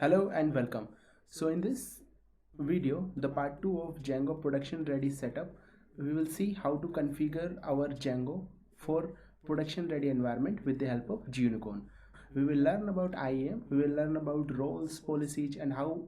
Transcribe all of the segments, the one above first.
Hello and welcome. So in this video, the part 2 of Django production ready setup, we will see how to configure our Django for production ready environment with the help of Gunicorn. We will learn about IAM, we will learn about roles, policies, and how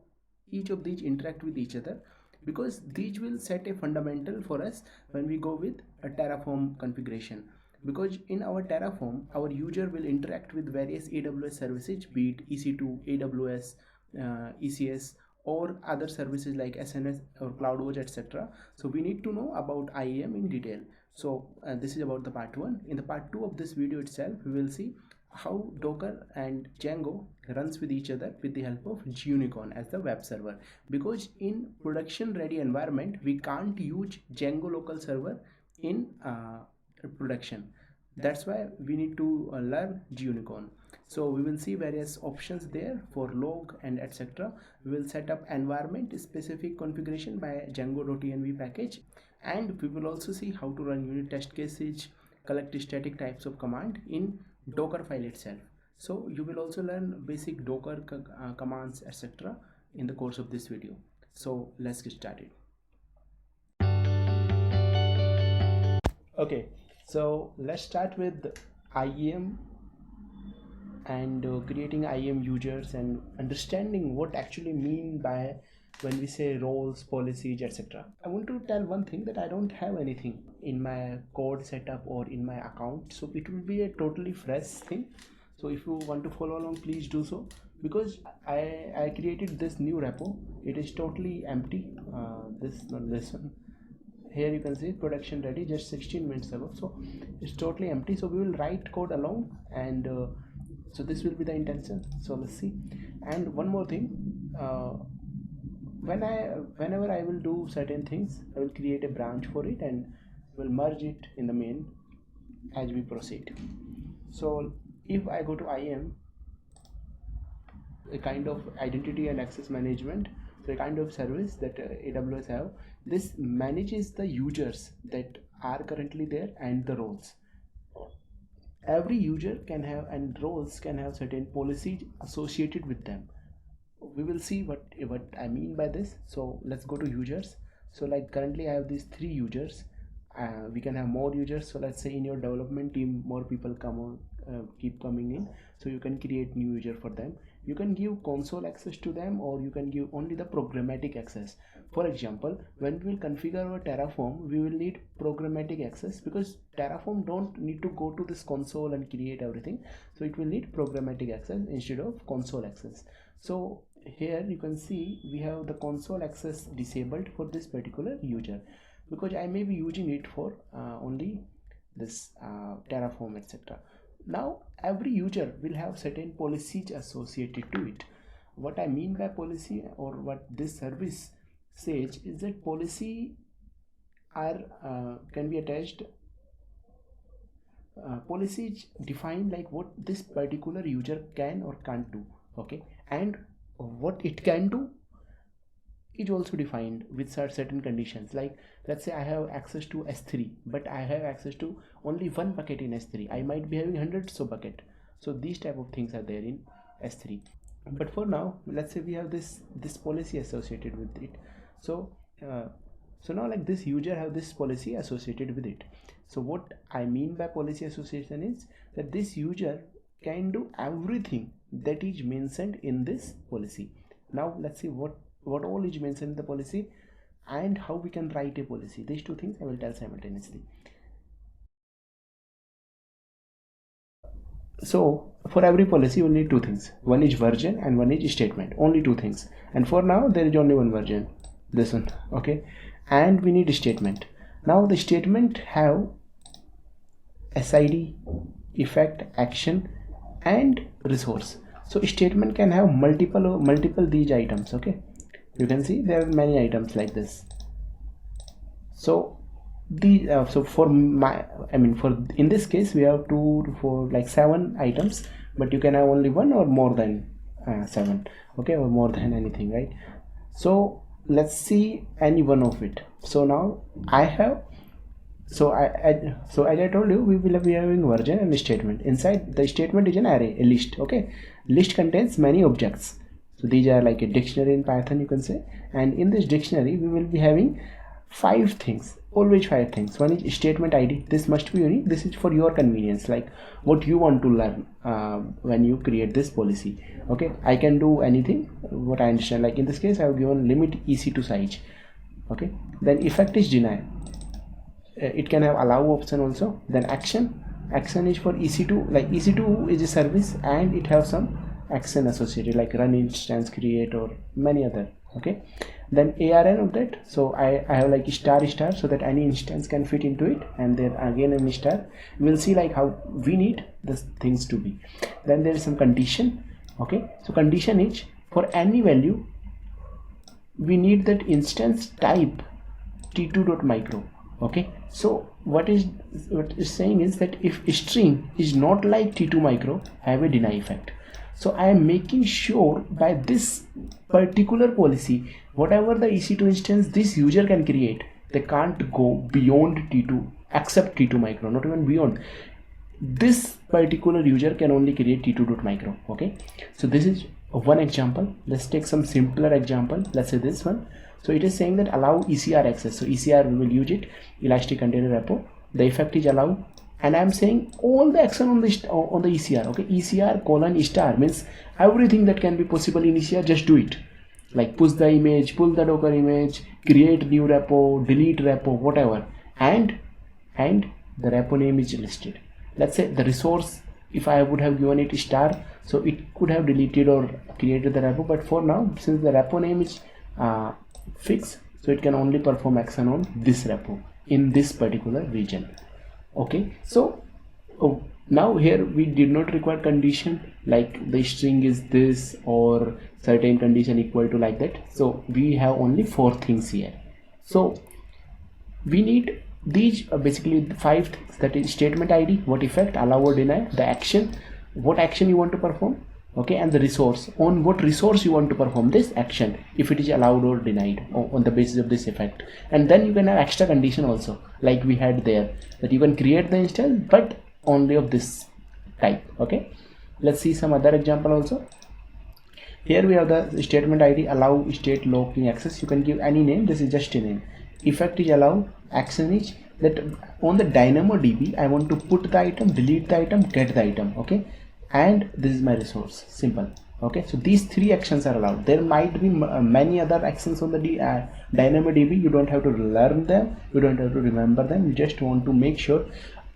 each of these interact with each other, because these will set a fundamental for us when we go with a Terraform configuration. Because in our Terraform, our user will interact with various AWS services, be it EC2, AWS, ECS, or other services like SNS or CloudWatch, etc. So we need to know about IAM in detail. So this is about the part 1. In the part 2 of this video itself, we will see how Docker and Django runs with each other with the help of Gunicorn as the web server. Because in production ready environment, we can't use Django local server in production. That's why we need to learn Gunicorn. So we will see various options there for log and etc. We will set up environment specific configuration by django.env package, and we will also see how to run unit test cases, collect static types of command in Docker file itself. So you will also learn basic Docker commands etc. in the course of this video. So let's get started. Okay, so let's start with IAM and creating IAM users and understanding what actually mean by when we say roles, policies, etc. I want to tell one thing, that I don't have anything in my code setup or in my account, so it will be a totally fresh thing. So if you want to follow along, please do so, because I created this new repo. It is totally empty. Not this one. Here you can see production ready just 16 minutes ago, so it's totally empty. So we will write code along, and so this will be the intention. So let's see. And one more thing, whenever I will do certain things, I will create a branch for it and will merge it in the main as we proceed. So if I go to IAM, a kind of identity and access management, so a kind of service that AWS have, this manages the users that are currently there and the roles. Every user can have, and roles can have, certain policies associated with them. We will see what I mean by this. So let's go to users. So like currently I have these 3 users. We can have more users. So let's say in your development team, more people come on, keep coming in, so you can create new user for them. You can give console access to them, or you can give only the programmatic access. For example, when we will configure our Terraform, we will need programmatic access, because Terraform don't need to go to this console and create everything, so it will need programmatic access instead of console access. So here you can see we have the console access disabled for this particular user, because I may be using it for only this Terraform, etc. Now every user will have certain policies associated to it. What I mean by policy, or what this service says, is that policy are can be attached. Policies define like what this particular user can or can't do. Okay, and what it can do is also defined with certain conditions. Like let's say I have access to S3, but I have access to only one bucket in S3. I might be having hundreds of bucket. So these type of things are there in S3. But for now, let's say we have this policy associated with it. So so now like this user have this policy associated with it. So what I mean by policy association is that this user can do everything that is mentioned in this policy. Now let's see what all is mentioned in the policy and how we can write a policy. These two things I will tell simultaneously. So for every policy you will need 2 things. One is version and one is statement. Only 2 things. And for now there is only one version, this one. Okay, and we need a statement. Now the statement have SID, effect, action, and resource. So statement can have multiple these items. Okay, you can see there are many items like this. So the so for my for in this case we have 2 4 like 7 items, but you can have only 1 or more than 7. Okay, or more than anything, right? So let's see any one of it. So now I have, so as I told you, we will be having version and statement. Inside the statement is an array, a list. Okay, list contains many objects. So these are like a dictionary in Python, you can say. And in this dictionary we will be having 5 things, always 5 things. One is statement ID. This must be unique. This is for your convenience, like what you want to learn when you create this policy. Okay, I can do anything what I understand. Like in this case I have given limit EC2 size. Okay, then effect is deny. It can have allow option also. Then action is for EC2, like EC2 is a service and it has some action associated like run instance, create, or many other. Okay, then ARN of that, so I have like star so that any instance can fit into it, and then again a star. We'll see like how we need the things to be. Then there is some condition. Okay, so condition is for any value we need that instance type t2.micro. Okay, so what is saying is that if string is not like t2 micro, have a deny effect. So I am making sure by this particular policy, whatever the EC2 instance this user can create, they can't go beyond T2 except T2 micro, not even beyond. This particular user can only create T2.micro. Okay, so this is one example. Let's take some simpler example. Let's say this one. So it is saying that allow ECR access. So ECR we will use it, elastic container repo. The effect is allow, and I am saying all the action on the ECR. Okay, ECR colon star means everything that can be possible in ECR, just do it. Like push the image, pull the Docker image, create new repo, delete repo, whatever, and the repo name is listed. Let's say the resource, if I would have given it star, so it could have deleted or created the repo, but for now, since the repo name is fixed, so it can only perform action on this repo in this particular region. Okay, so now here we did not require condition like the string is this or certain condition equal to like that. So we have only 4 things here. So we need these basically 5 things, that is statement ID, what effect, allow or deny, the action, what action you want to perform, okay, and the resource, on what resource you want to perform this action, if it is allowed or denied on the basis of this effect. And then you can have extra condition also, like we had there, that you can create the instance but only of this type. Okay, let's see some other example also. Here we have the statement ID, allow state locking access. You can give any name, this is just a name. Effect is allow, action is that on the DynamoDB I want to put the item, delete the item, get the item. Okay, and this is my resource, simple. Okay, so these 3 actions are allowed. There might be many other actions on the DynamoDB. You don't have to learn them, you don't have to remember them, you just want to make sure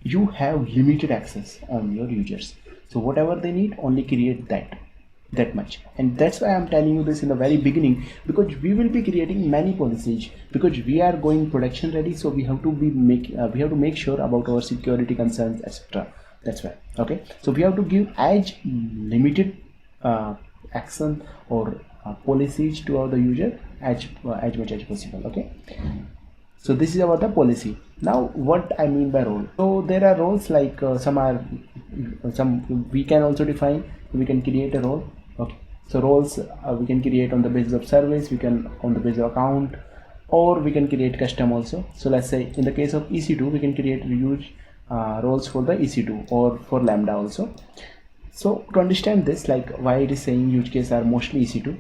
you have limited access on your users. So whatever they need, only create that much. And that's why I'm telling you this in the very beginning, because we will be creating many policies, because we are going production ready, so we have to make sure about our security concerns, etc. That's why. Okay, so we have to give as limited action or policies to the user as much as possible. Okay, so this is about the policy. Now what I mean by role, so there are roles like some we can also define, we can create a role. Okay, so roles we can create on the basis of service, we can on the basis of account, or we can create custom also. So let's say in the case of EC2 we can create huge roles for the EC2 or for Lambda also. So to understand this, like why it is saying use cases are mostly EC2,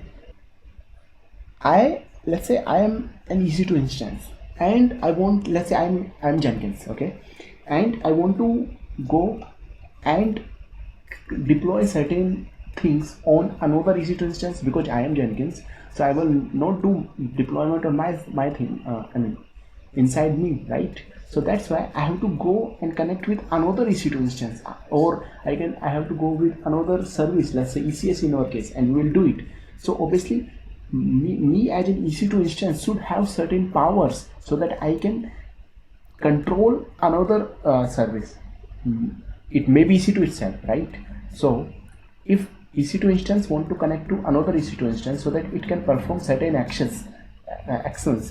let's say I am an EC2 instance and I want, let's say I'm Jenkins, okay, and I want to go and deploy certain things on another EC2 instance because I am Jenkins. So I will not do deployment on my thing I mean inside me, right? So that's why I have to go and connect with another EC2 instance, or I have to go with another service, let's say ECS in our case, and we will do it. So obviously me as an EC2 instance should have certain powers so that I can control another service. It may be EC2 itself, right? So if EC2 instance want to connect to another EC2 instance so that it can perform certain actions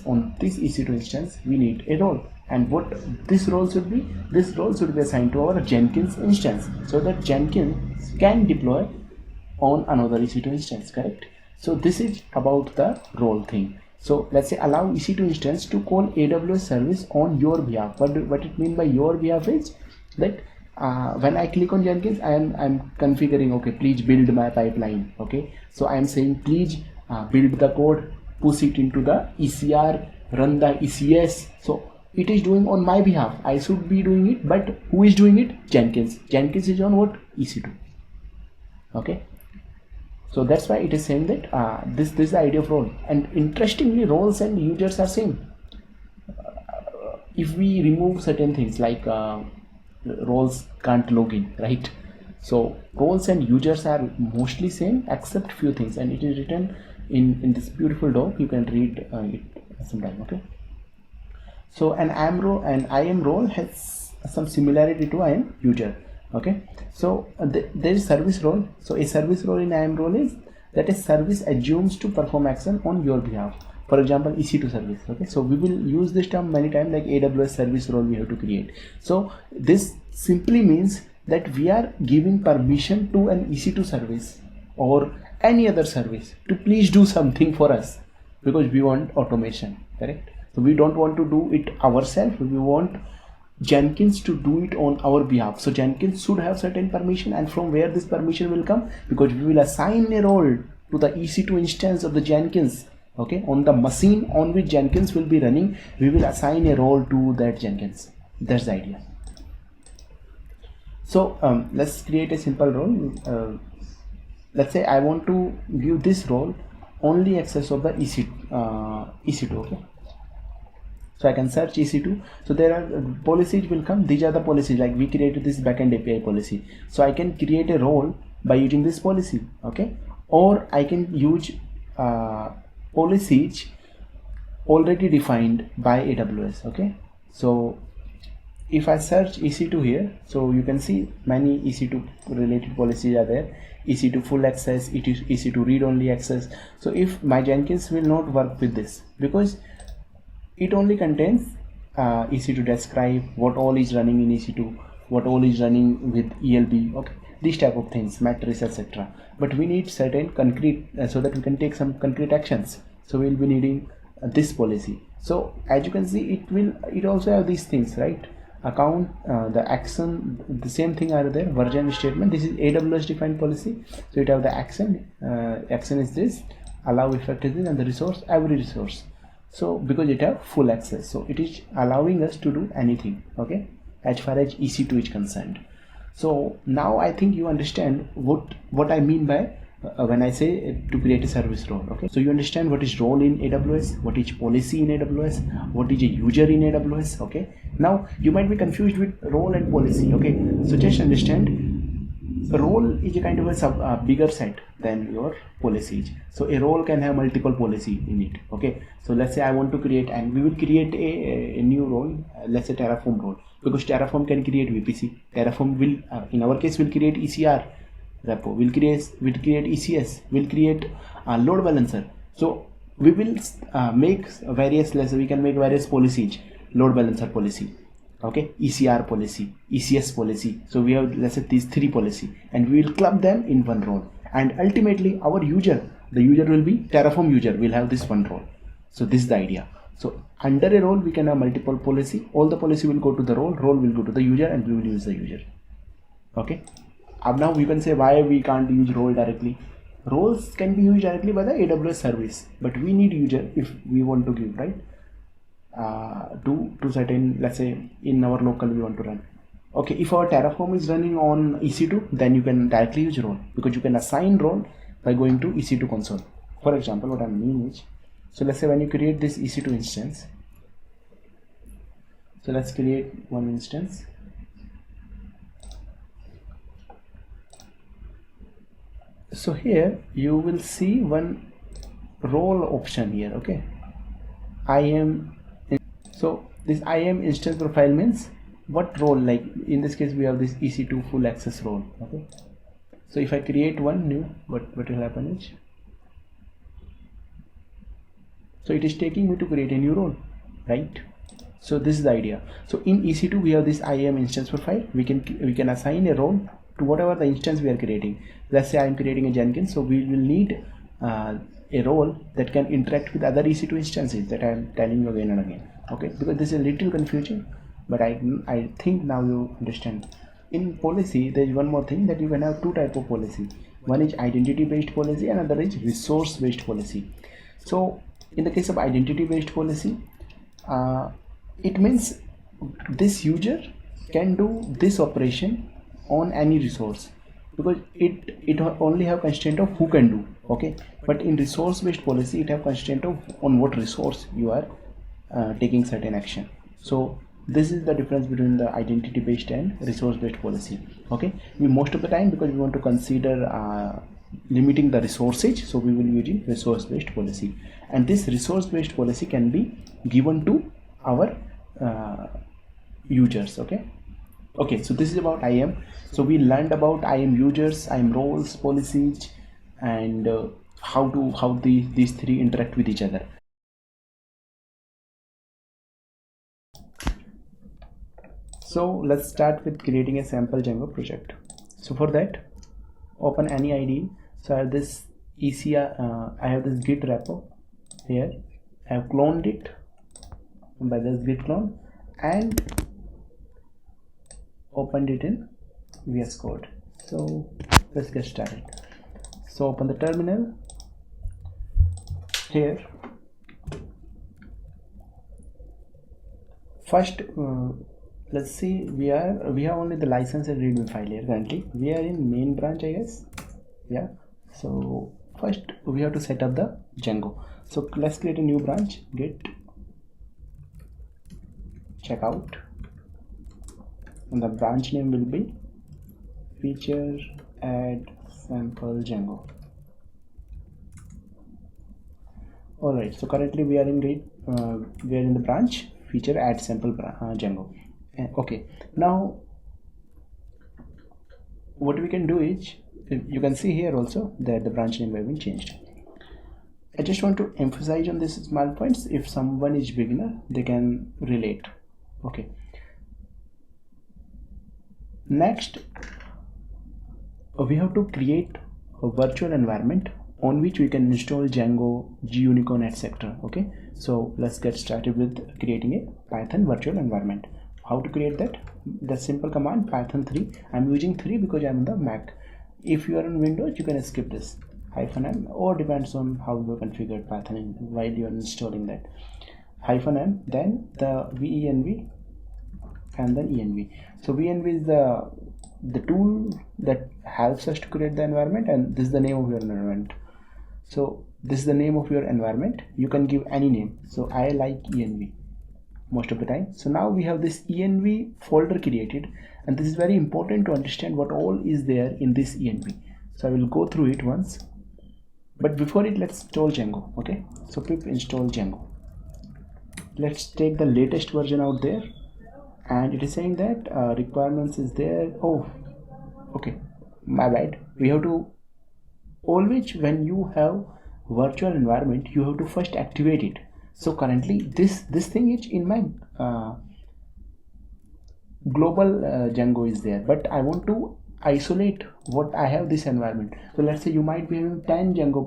on this EC2 instance, we need a role. And what this role should be? This role should be assigned to our Jenkins instance so that Jenkins can deploy on another EC2 instance, correct? So this is about the role thing. So let's say allow EC2 instance to call AWS service on your behalf. What it mean by your behalf is that when I click on Jenkins, I'm configuring, okay, please build my pipeline. Okay, so I'm saying please build the code, push it into the ECR, run the ECS. So it is doing on my behalf. I should be doing it, but who is doing it? Jenkins. Jenkins is on what? EC2. Okay, so that's why it is saying that this is the idea of role. And interestingly, roles and users are same. If we remove certain things like roles can't log in, right? So roles and users are mostly same except few things, and it is written in this beautiful doc. You can read it sometime. Okay, so an IAM role has some similarity to IAM user. Okay, so there is service role. So a service role in IAM role is that a service assumes to perform action on your behalf. For example, EC2 service. Okay, so we will use this term many times, like AWS service role we have to create. So this simply means that we are giving permission to an EC2 service or any other service to please do something for us, because we want automation, correct? So we don't want to do it ourselves. We want Jenkins to do it on our behalf. So Jenkins should have certain permission, and from where this permission will come? Because we will assign a role to the EC2 instance of the Jenkins. Okay, on the machine on which Jenkins will be running, we will assign a role to that Jenkins. That's the idea. So let's create a simple role. Let's say I want to give this role only access of the EC2. Okay, so I can search EC2. So there are policies will come. These are the policies, like we created this backend API policy. So I can create a role by using this policy. Okay, or I can use policies already defined by AWS. Okay, so if I search EC2 here, so you can see many EC2 related policies are there. EC2 full access, EC2 read only access. So if my Jenkins will not work with this, because it only contains EC2 describe what all is running in EC2, what all is running with ELB, okay, these type of things, matrix, etc. But we need certain concrete so that we can take some concrete actions. So we'll be needing this policy. So as you can see, it also have these things, right? Account, the action, the same thing are there. Version statement. This is AWS defined policy. So it have the action. Action is this. Allow effect is this, and the resource, every resource. So because it have full access, so it is allowing us to do anything. Okay, as far as EC2 is concerned. So now I think you understand what I mean by when I say to create a service role. Okay, so you understand what is role in AWS, what is policy in AWS, what is a user in AWS. Okay, now you might be confused with role and policy. Okay, so just understand, role is a kind of a bigger set than your policies. So a role can have multiple policy in it. Okay, so let's say I want to create, and we will create a new role, let's say Terraform role, because Terraform can create VPC. Terraform will in our case will create ECR repo, will create ECS, will create a load balancer. So we will make various, let's say we can make various policies, load balancer policy, okay, ECR policy, ECS policy. So we have, let's say, these three policy, and we will club them in one role. And ultimately our user, the user will be Terraform user, will have this one role. So this is the idea. So under a role we can have multiple policy. All the policy will go to the role will go to the user, and we will use the user. Okay, now you can say why we can't use role directly. Roles can be used directly by the AWS service, but we need user if we want to give, right, to certain, let's say in our local we want to run. Okay, if our Terraform is running on EC2, then you can directly use role, because you can assign role by going to EC2 console. For example, what I mean is, so let's say when you create this EC2 instance, so let's create one instance. So here you will see one role option here. Okay, so this IAM instance profile means what role, like in this case we have this EC2 full access role. Okay, so if I create one new, what will happen is, so it is taking me to create a new role, right? So this is the idea. So in EC2 we have this IAM instance profile. We can assign a role to whatever the instance we are creating. Let's say I am creating a Jenkins, so we will need a role that can interact with other EC2 instances that I am telling you again and again. Okay, because this is a little confusing, but I think now you understand in policy there is one more thing, that you can have two type of policy. One is identity based policy, and another is resource based policy. So in the case of identity based policy, it means this user can do this operation on any resource, because it only have constraint of who can do. Okay, but in resource based policy it have constraint of on what resource you are taking certain action. So this is the difference between the identity based and resource based policy. Okay, we most of the time, because we want to consider limiting the resources, so we will be using resource based policy, and this resource based policy can be given to our users. Okay, so this is about IAM. So we learned about IAM users, IAM roles, policies, and how these three interact with each other. So let's start with creating a sample Django project. So for that, open any IDE. So I have this ECR, I have this Git repo here. I have cloned it by this git clone and opened it in VS Code. So let's get started. So open the terminal. Here, first let's see, we have only the license and readme file here. Currently we are in main branch, I guess. Yeah, so first we have to set up the Django. So let's create a new branch, git checkout, and the branch name will be feature add sample Django. Alright, so currently we are in the branch feature add sample Django. Okay, now what we can do is, you can see here also that the branch name has been changed. I just want to emphasize on these small points. If someone is beginner, they can relate. Okay, next we have to create a virtual environment on which we can install Django, Gunicorn, etc. Okay, so let's get started with creating a Python virtual environment. How to create that? The simple command python 3. I'm using 3 because I'm on the Mac. If you are on Windows, you can skip this -m, or depends on how you configured Python while you are installing that. -m, then the venv, and then env. So venv is the tool that helps us to create the environment, and this is the name of your environment. So this is the name of your environment. You can give any name. So I like env most of the time. So now we have this env folder created, and this is very important to understand what all is there in this env. So I will go through it once, but before it, let's install Django. Okay, so pip install Django. Let's take the latest version out there, and it is saying that requirements is there. Oh, okay, my bad. We have to always, when you have virtual environment, you have to first activate it. So currently this thing is in my global Django is there, but I want to isolate what I have this environment. So let's say you might be having 10 Django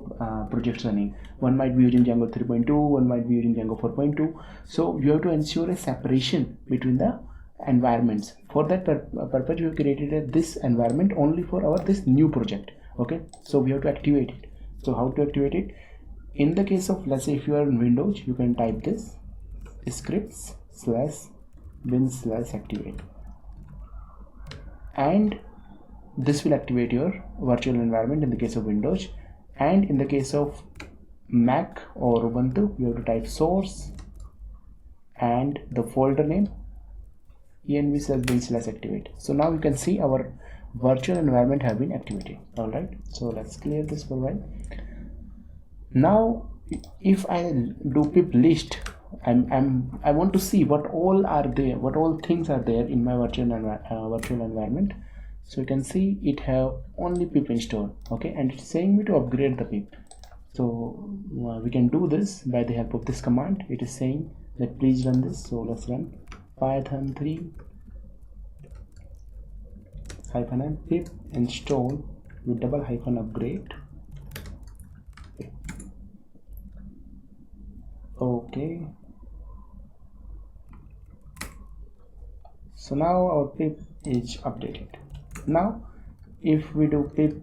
projects running. One might be using Django 3.2, one might be using Django 4.2. So you have to ensure a separation between the environments. For that purpose, we have created this environment only for this new project. Okay, so we have to activate it. So how to activate it? In the case of, let's say if you are in Windows, you can type this scripts/bin/activate, and this will activate your virtual environment in the case of Windows. And in the case of Mac or Ubuntu, you have to type source and the folder name env/bin/activate. So now you can see our virtual environment have been activated. All right, so let's clear this for a while. Now if I do pip list, I want to see what all are there, what all things are there in my virtual environment. So you can see it have only pip installed. Okay, and it's saying me to upgrade the pip. So we can do this by the help of this command. It is saying that please run this. So let's run python 3 -n pip install with --upgrade. Okay, So now our pip is updated. Now if we do pip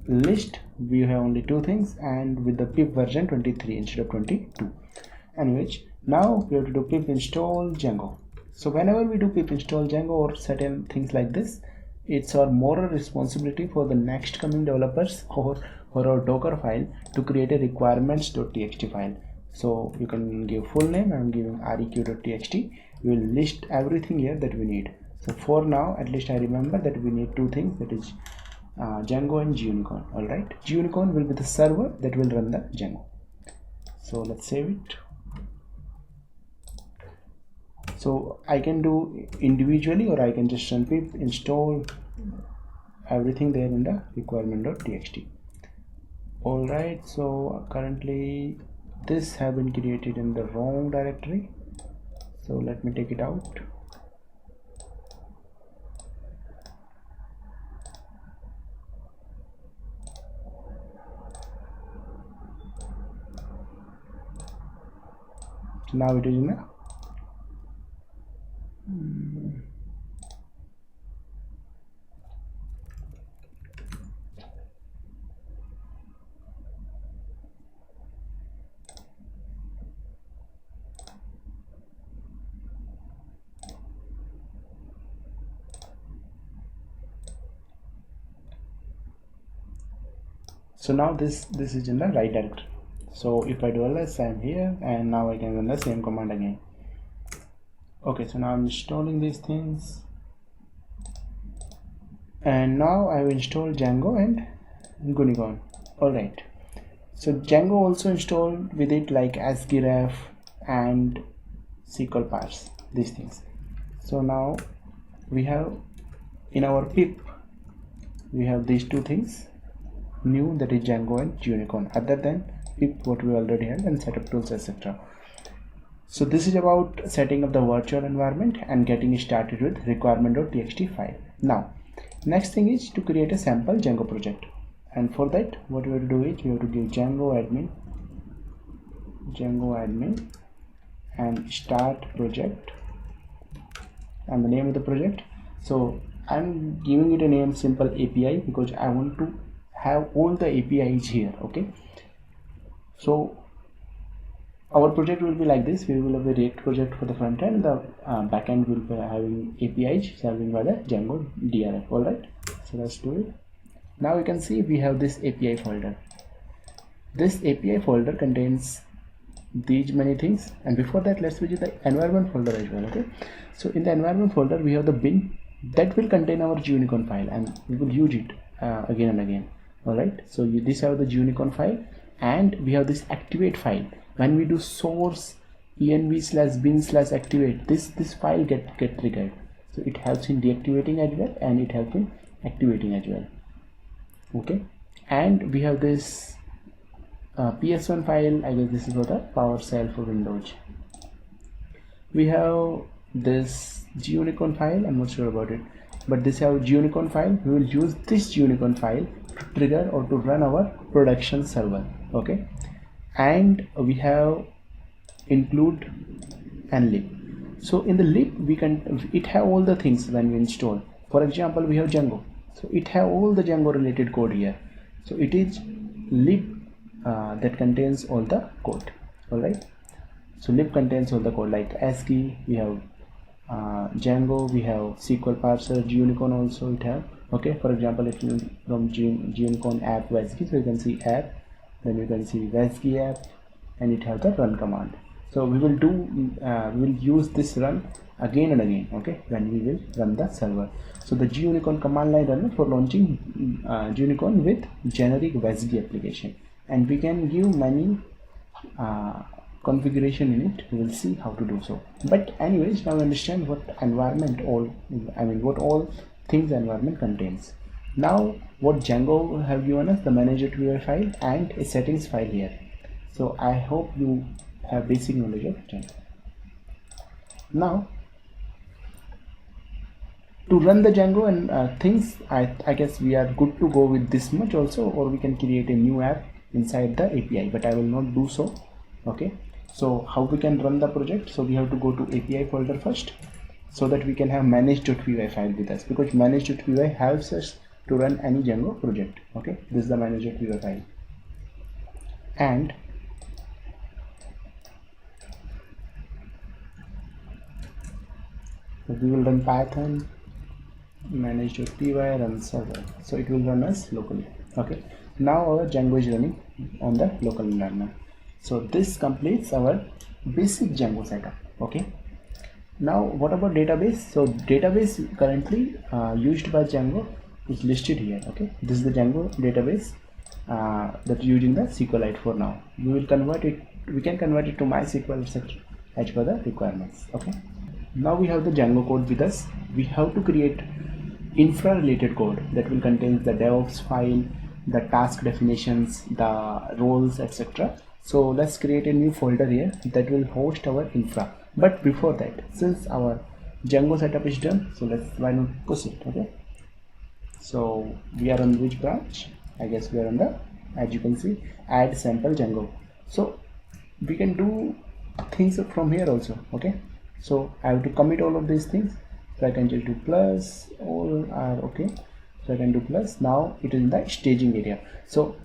list, we have only two things, and with the pip version 23 instead of 22. Anyways, now we have to do pip install Django. So whenever we do pip install Django or certain things like this, it's our moral responsibility for the next coming developers or for our Docker file to create a requirements.txt file. So you can give full name. I'm giving req.txt. We will list everything here that we need. So for now, at least I remember that we need two things, that is Django and Gunicorn. Alright, Gunicorn will be the server that will run the Django. So let's save it. So I can do individually, or I can just run pip install everything there in the requirement.txt. Alright, so currently this have been created in the wrong directory, so let me take it out. So now it is in the so now this is in the right directory. So if I do ls, I'm here, and now I can run the same command again. Okay, so now I'm installing these things, and now I've installed Django and Gunicorn. Alright, so Django also installed with it like ASCII and SQL parse, these things. So now we have in our pip, we have these two things new, that is Django and Gunicorn, other than pip what we already had and setup tools, etc. So this is about setting up the virtual environment and getting started with requirement.txt file. Now next thing is to create a sample Django project, and for that what we have to do is we have to give Django admin and start project and the name of the project. So I'm giving it a name simple API because I want to have all the APIs here. Okay, so our project will be like this. We will have a React project for the front end. The back end will be having APIs serving by the Django DRF. Alright, so let's do it. Now you can see we have this API folder. This API folder contains these many things, and before that let's visit the environment folder as well. Okay, so in the environment folder we have the bin that will contain our Gunicorn file, and we will use it again and again. Alright, so this have the Gunicorn file, and we have this activate file. When we do source env/bin/activate, this file get triggered, so it helps in deactivating as well, and it helps in activating as well. Okay, and we have this ps1 file. I guess this is for the PowerShell for Windows. We have this Gunicorn file. I'm not sure about it, but this have Gunicorn file. We will use this Gunicorn file to trigger or to run our production server. Okay, and we have include and lib. So in the lib it have all the things when we install. For example, we have Django, so it have all the Django related code here. So it is lib that contains all the code. Alright, so lib contains all the code like ASCII, we have Django, we have SQL parser, Gunicorn also it have. Okay, for example, if you from Gunicorn app WSGI, so you can see app, then you can see WSGI app, and it have the run command. So we will use this run again and again. Okay, when we will run the server. So the Gunicorn command line runner for launching Gunicorn with generic WSGI application, and we can give many configuration in it. We will see how to do so. But anyways, now understand what environment what all things the environment contains. Now what Django have given us, the manager.py file and a settings file here. So I hope you have basic knowledge of Django. Now to run the Django and things, I guess we are good to go with this much also, or we can create a new app inside the API, but I will not do so. Okay, so how we can run the project? So we have to go to API folder first, so that we can have manage.py file with us, because manage.py helps us to run any Django project. Okay, this is the manage.py file, and we will run Python manage.py run server, so it will run us locally. Okay, now our Django is running on the local environment. So this completes our basic Django setup. Okay, now what about database? So database currently used by Django is listed here. Okay, this is the Django database that's using the SQLite for now. We will convert it, we can convert it to MySQL, etc. as per the requirements. Okay, now we have the Django code with us. We have to create infra related code that will contain the DevOps file, the task definitions, the roles, etc. So let's create a new folder here that will host our infra. But before that, since our Django setup is done, so why not push it? Okay, so we are on which branch? I guess we are on the, as you can see, add sample Django. So we can do things from here also. Okay, so I have to commit all of these things, so I can just do plus, all are okay, so I can do plus. Now it is in the staging area, so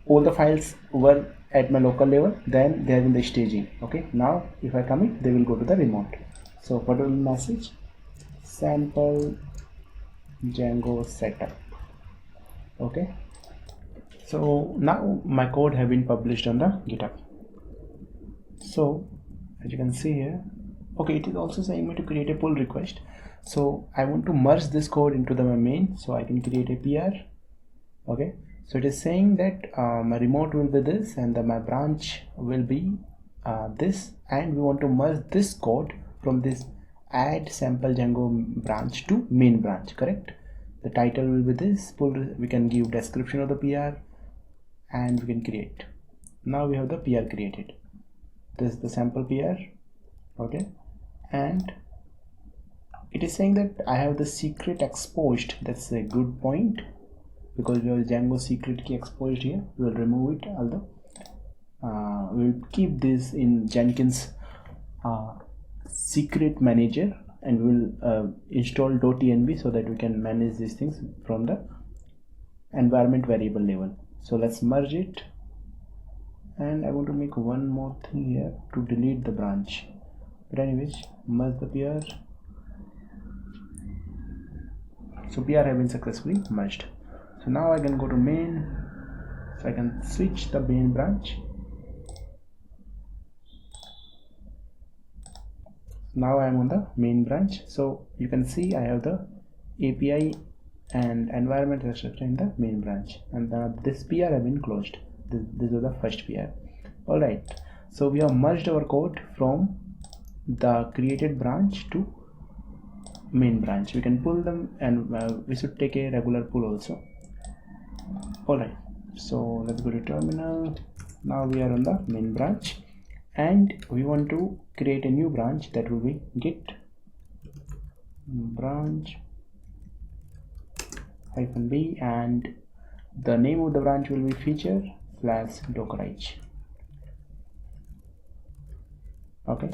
all the files were at my local level, then they are in the staging. Okay, now if I commit, they will go to the remote. So what will message? Sample Django setup. Okay, so now my code have been published on the GitHub. So as you can see here, okay, it is also saying me to create a pull request. So I want to merge this code into my main, so I can create a PR. Okay, so it is saying that my remote will be this, and my branch will be this, and we want to merge this code from this add sample Django branch to main branch. Correct? The title will be this. We can give description of the PR, and we can create. Now we have the PR created. This is the sample PR. Okay, and it is saying that I have the secret exposed. That's a good point, because we have Django secret key exposed here. We will remove it, although we will keep this in Jenkins secret manager, and we will install .env so that we can manage these things from the environment variable level. So let's merge it, and I want to make one more thing here to delete the branch. But anyways, merge the PR. So PR have been successfully merged. So now I can go to main, so I can switch the main branch. Now I am on the main branch. So you can see I have the API and environment structure in the main branch, and this PR have been closed. This is the first PR. All right, so we have merged our code from the created branch to main branch. We can pull them, and we should take a regular pull also. All right, so let's go to terminal. Now we are on the main branch, and we want to create a new branch that will be git branch -b, and the name of the branch will be feature/Dockerize. Okay,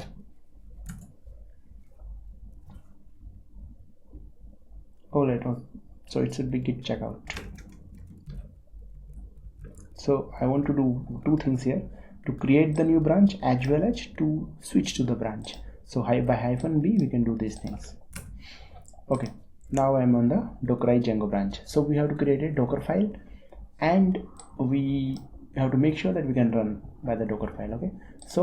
all right, so it should be git checkout. So I want to do two things here, to create the new branch as well as to switch to the branch. So by -b we can do these things. Okay, now I'm on the Dockerize Django branch. So we have to create a Docker file, and we have to make sure that we can run by the Docker file. Okay, so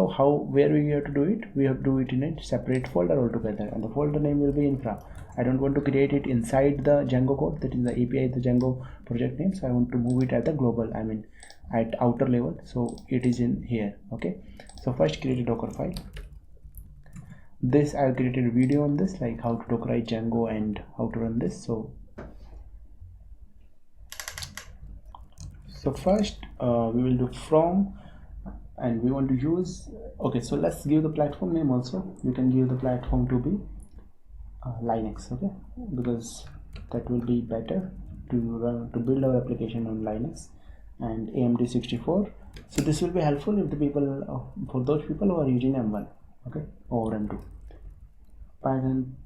where we have to do it? We have to do it in a separate folder altogether, and the folder name will be infra. I don't want to create it inside the Django code, that is the API, the Django project name. So I want to move it at the global, I mean at outer level, so it is in here. Okay, so first create a Docker file. This I've created a video on this, like how to Dockerize Django and how to run this. So first we will do from, and we want to use, okay, so let's give the platform name also. You can give the platform to be Linux, okay, because that will be better to build our application on Linux, and AMD 64. So this will be helpful if the people for those people who are using M1, okay, or M2. Python,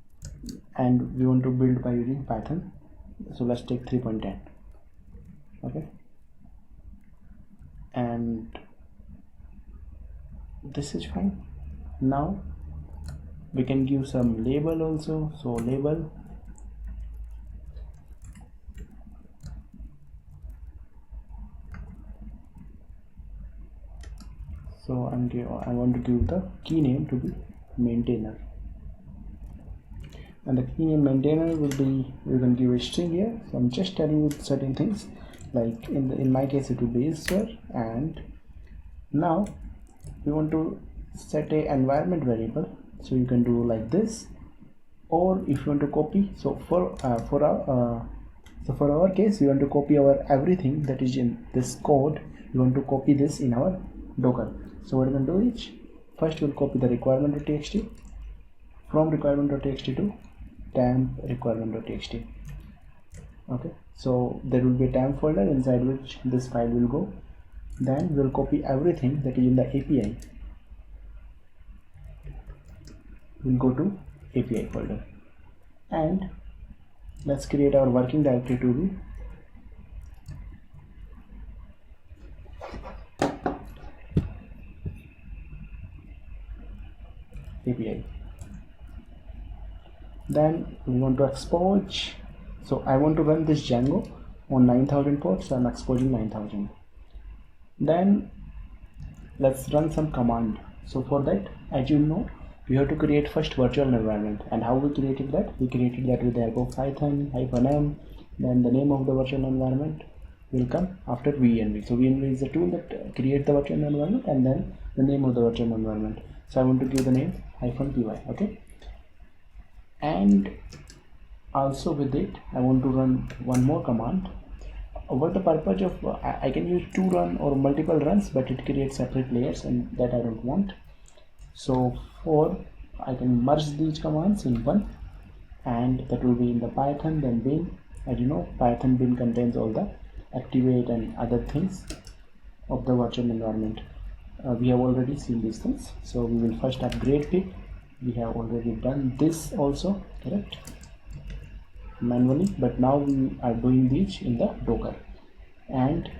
and we want to build by using Python, so let's take 3.10. okay, and this is fine. Now we can give some label also, so label, so I want to give the key name to be maintainer, and the key name maintainer will be, you can give a string here. So I'm just telling you certain things, like in my case it will be Ishwar, and now we want to set a environment variable, so you can do like this, or if you want to copy, so for our case we want to copy our everything that is in this code, we want to copy this in our Docker. So what you can do is, first we'll copy the requirement.txt from requirement.txt to temp requirement.txt. okay, so there will be a temp folder inside which this file will go. Then we'll copy everything that is in the API, we'll go to API folder, and let's create our working directory to be API. Then we want to expose, so I want to run this Django on 9000 ports, so I'm exposing 9000. Then let's run some command. So for that, as you know, we have to create first virtual environment, and how we created that? We created that with the help of Python -m, then the name of the virtual environment will come after VNV. So VNV is the tool that creates the virtual environment, and then the name of the virtual environment. So I want to give the name -py, okay, and also with it I want to run one more command. What the purpose of, I can use to run or multiple runs, but it creates separate layers and that I don't want. So for I can merge these commands in one, and that will be in the Python, then bin. As you know, Python bin contains all the activate and other things of the virtual environment. We have already seen these things, so we will first upgrade pip. We have already done this also, correct, manually, but now we are doing these in the Docker, and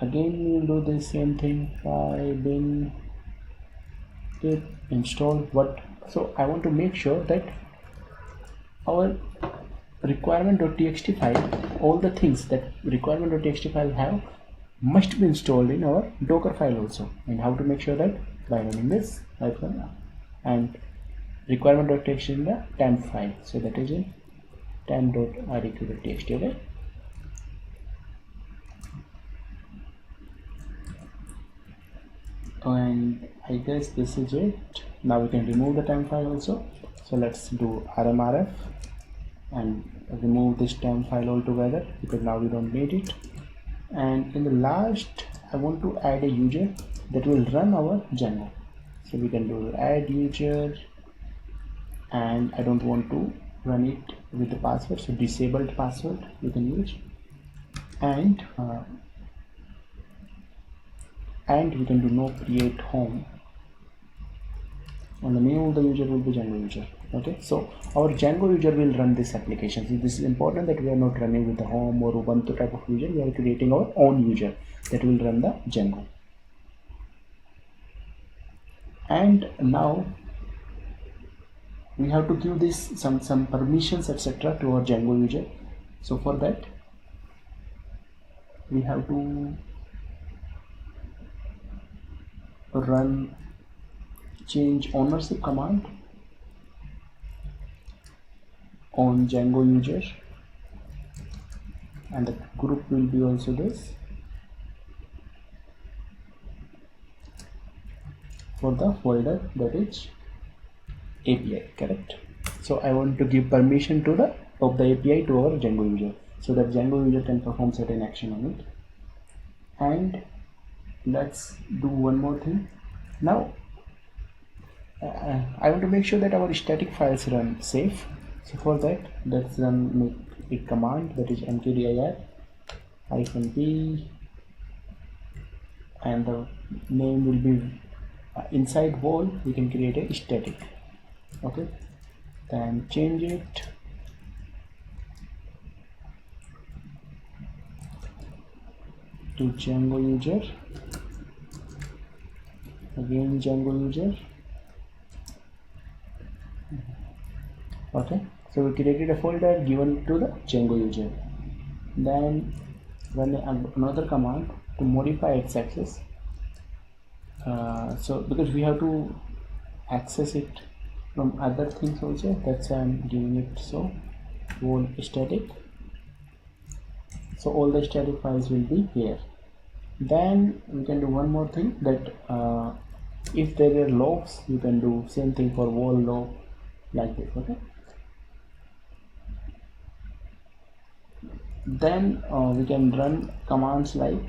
again we will do the same thing by bin pip install what. So I want to make sure that our requirement.txt file, all the things that requirement.txt file have, must be installed in our Docker file also. And how to make sure that? By running this and requirement.txt in the temp file, so that is in temp.req.txt. okay, and I guess this is it. Now we can remove the temp file also, so let's do rmrf and remove this temp file altogether, because now we don't need it. And in the last, I want to add a user that will run our Django, so we can do add user, and I don't want to run it with the password, so disabled password we can use, and we can do no create home, and the name of the user will be Django user. Okay, so our Django user will run this application. So this is important that we are not running with the home or Ubuntu type of user. We are creating our own user that will run the Django. And now we have to give this some permissions, etc., to our Django user. So for that, we have to run change ownership command on Django user, and the group will be also this for the folder that is API, correct. So I want to give permission to the API to our Django user, so that Django user can perform certain action on it. And let's do one more thing. Now I want to make sure that our static files run safe. So for that, let's make a command that is mkdir -p, and the name will be inside wall. We can create a static Okay, then change it to Django user, again Django user. Okay, so we created a folder given to the Django user. Then run another command to modify x-axis. So because we have to access it from other things also, that's why I'm giving it so whole static. So all the static files will be here. Then we can do one more thing, that if there are logs, you can do same thing for wall log like this. Okay, then we can run commands like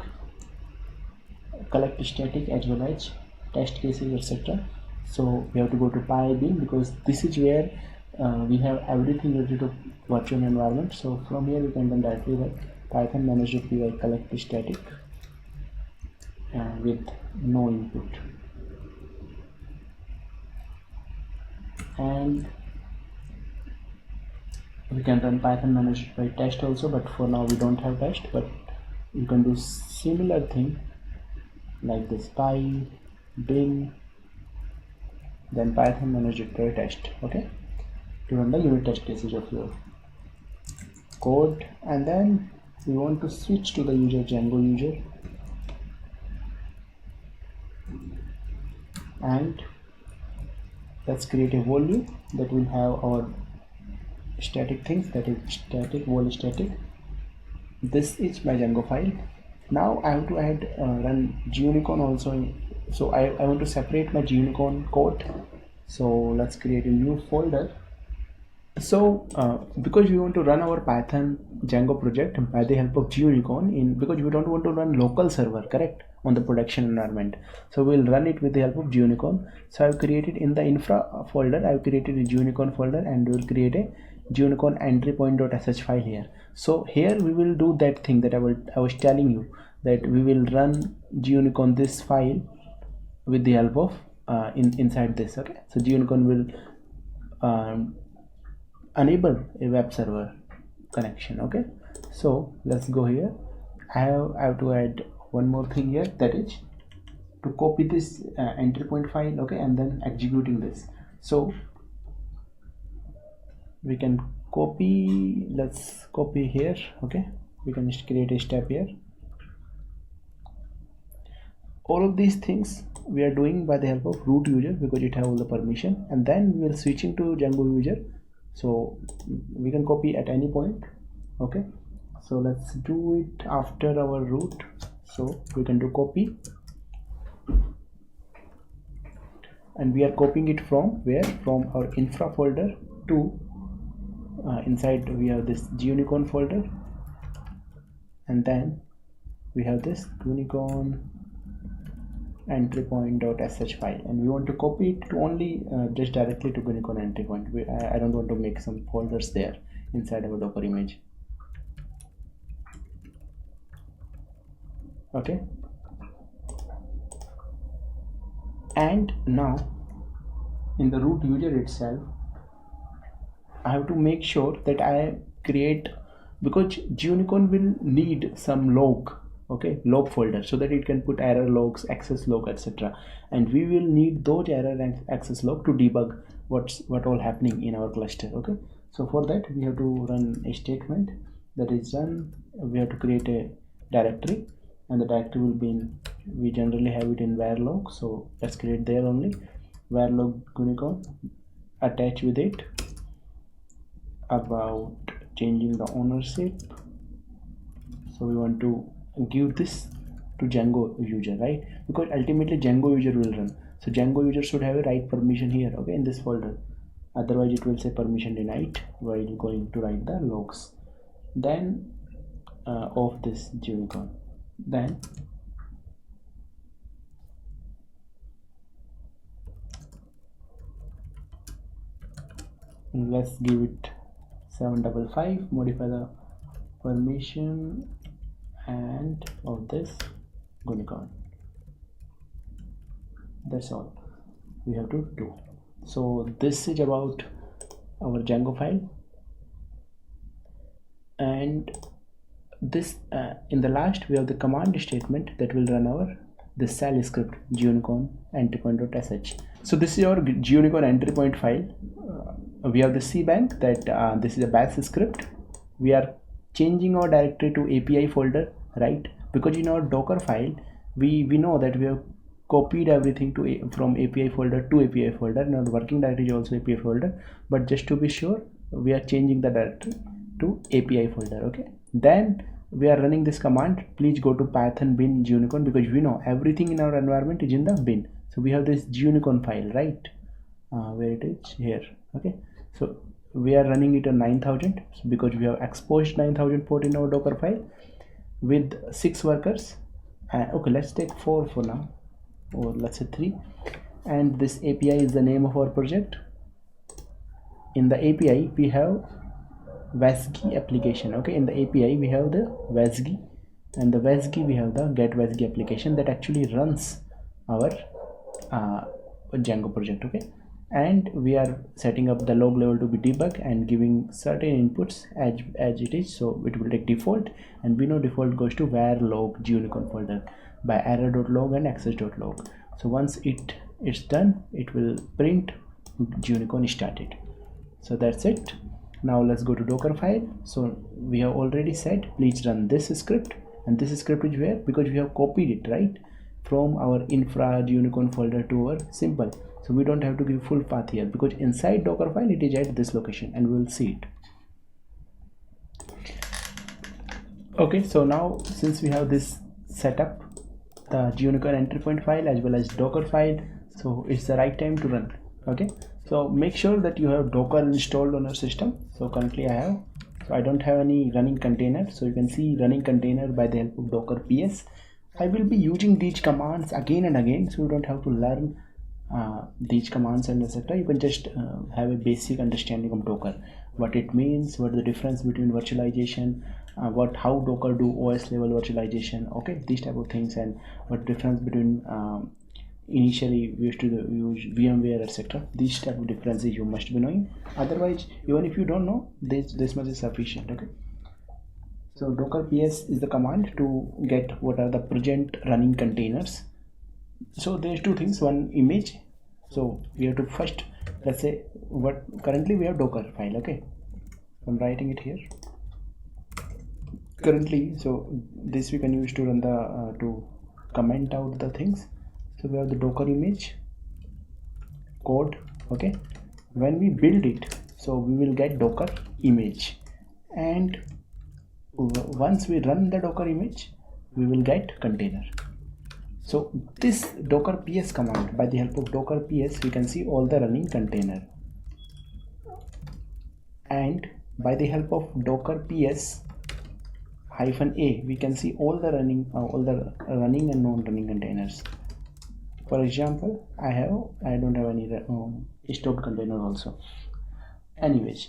collect static as well as test cases, etc. So we have to go to PyBin, because this is where we have everything related to virtual environment. So from here we can run directly like python manager.py collect static with no input, and we can run python manager.py test also, but for now we don't have test. But you can do similar thing like this, PyBin, then python manager.py test. Okay, to run the unit test cases of your code. And then we want to switch to the user Django user, and let's create a volume that will have our static things, that is static wall static. This is my Django file. Now I have to add run Gunicorn also. So I want to separate my Gunicorn code. So let's create a new folder. So because we want to run our Python Django project by the help of Gunicorn, because we don't want to run local server, correct, on the production environment. So we'll run it with the help of Gunicorn. So I've created in the infra folder, I've created a Gunicorn folder, and we'll create a Gunicorn entry point.sh file here. So here we will do that thing that I was telling you, that we will run Gunicorn this file with the help of inside this. Okay, so Gunicorn will enable a web server connection. Okay, so let's go here. I have to add one more thing here, that is to copy this entry point file. Okay, and then executing this. So we can copy, let's copy here. Okay, we can just create a step here. All of these things we are doing by the help of root user, because it has all the permission, and then we are switching to Django user. So we can copy at any point. Okay, so let's do it after our root. So we can do copy, and we are copying it from where? From our infra folder to inside we have this Gunicorn folder, and then we have this Gunicorn entry point.sh file, and we want to copy it to only just directly to Gunicorn entry point. I don't want to make some folders there inside our Docker image. Okay, and now in the root user itself, I have to make sure that I create, because Gunicorn will need some log, okay, log folder, so that it can put error logs, access log, etc. And we will need those error and access log to debug what all happening in our cluster. Okay, so for that we have to run a statement, that is run, we have to create a directory, and the directory will be in, we generally have it in var log, so let's create there only var log Gunicorn, attach with it about changing the ownership. So we want to give this to Django user, right? Because ultimately Django user will run, so Django user should have a write permission here, okay, in this folder. Otherwise it will say permission denied while going to write the logs. Then of this Gunicorn, then let's give it 755, modify the permission and of this Gunicorn. That's all we have to do. So this is about our Django file, and this in the last we have the command statement that will run our this shell script Gunicorn entry point.sh. So this is our Gunicorn entry point file. We have the cbank that this is a bash script. We are changing our directory to API folder, right? Because in our Docker file we know that we have copied everything from API folder to API folder, and our working directory is also API folder, but just to be sure we are changing the directory to API folder. Okay, then we are running this command. Please go to python bin Gunicorn, because we know everything in our environment is in the bin. So we have this Gunicorn file, right? Where it is here. Okay, so we are running it on 9000 because we have exposed 9000 port in our Docker file with 6 workers. Okay, let's take 4 for now, or let's say 3, and this API is the name of our project. In the API we have WSGI application. Okay, in the API we have the WSGI, and the WSGI we have the get WSGI application that actually runs our Django project. Okay, and we are setting up the log level to be debug and giving certain inputs as it is. So it will take default, and we know default goes to var log Gunicorn folder by error.log and access.log. So once it's done, it will print Gunicorn started. So that's it. Now let's go to Docker file. So we have already said please run this script, and this script is where, because we have copied it right from our infra Gunicorn folder to our simple. So we don't have to give full path here, because inside Docker file it is at this location, and we will see it. Okay, so now since we have this setup, the Gunicorn entry point file as well as Docker file, so it's the right time to run. Okay, so make sure that you have Docker installed on your system. So currently I have, so I don't have any running container. So you can see running container by the help of Docker PS. I will be using these commands again and again, so you don't have to learn these commands and etc. You can just have a basic understanding of Docker, what it means, what the difference between virtualization, how Docker do OS level virtualization. Okay, these type of things, and what difference between initially we used to use VMware, etc. These type of differences you must be knowing. Otherwise, even if you don't know, this much is sufficient. Okay, so Docker PS is the command to get what are the present running containers. So there's two things, one image. So we have to first, let's say what currently we have Docker file. Okay, I'm writing it here currently. So this we can use to run the to comment out the things. So we have the Docker image code. Okay, when we build it, so we will get Docker image, and once we run the Docker image we will get container. So this Docker PS command, by the help of Docker PS we can see all the running container, and by the help of Docker PS -a we can see all the running and non-running containers. For example, I don't have any stored container also. Anyways,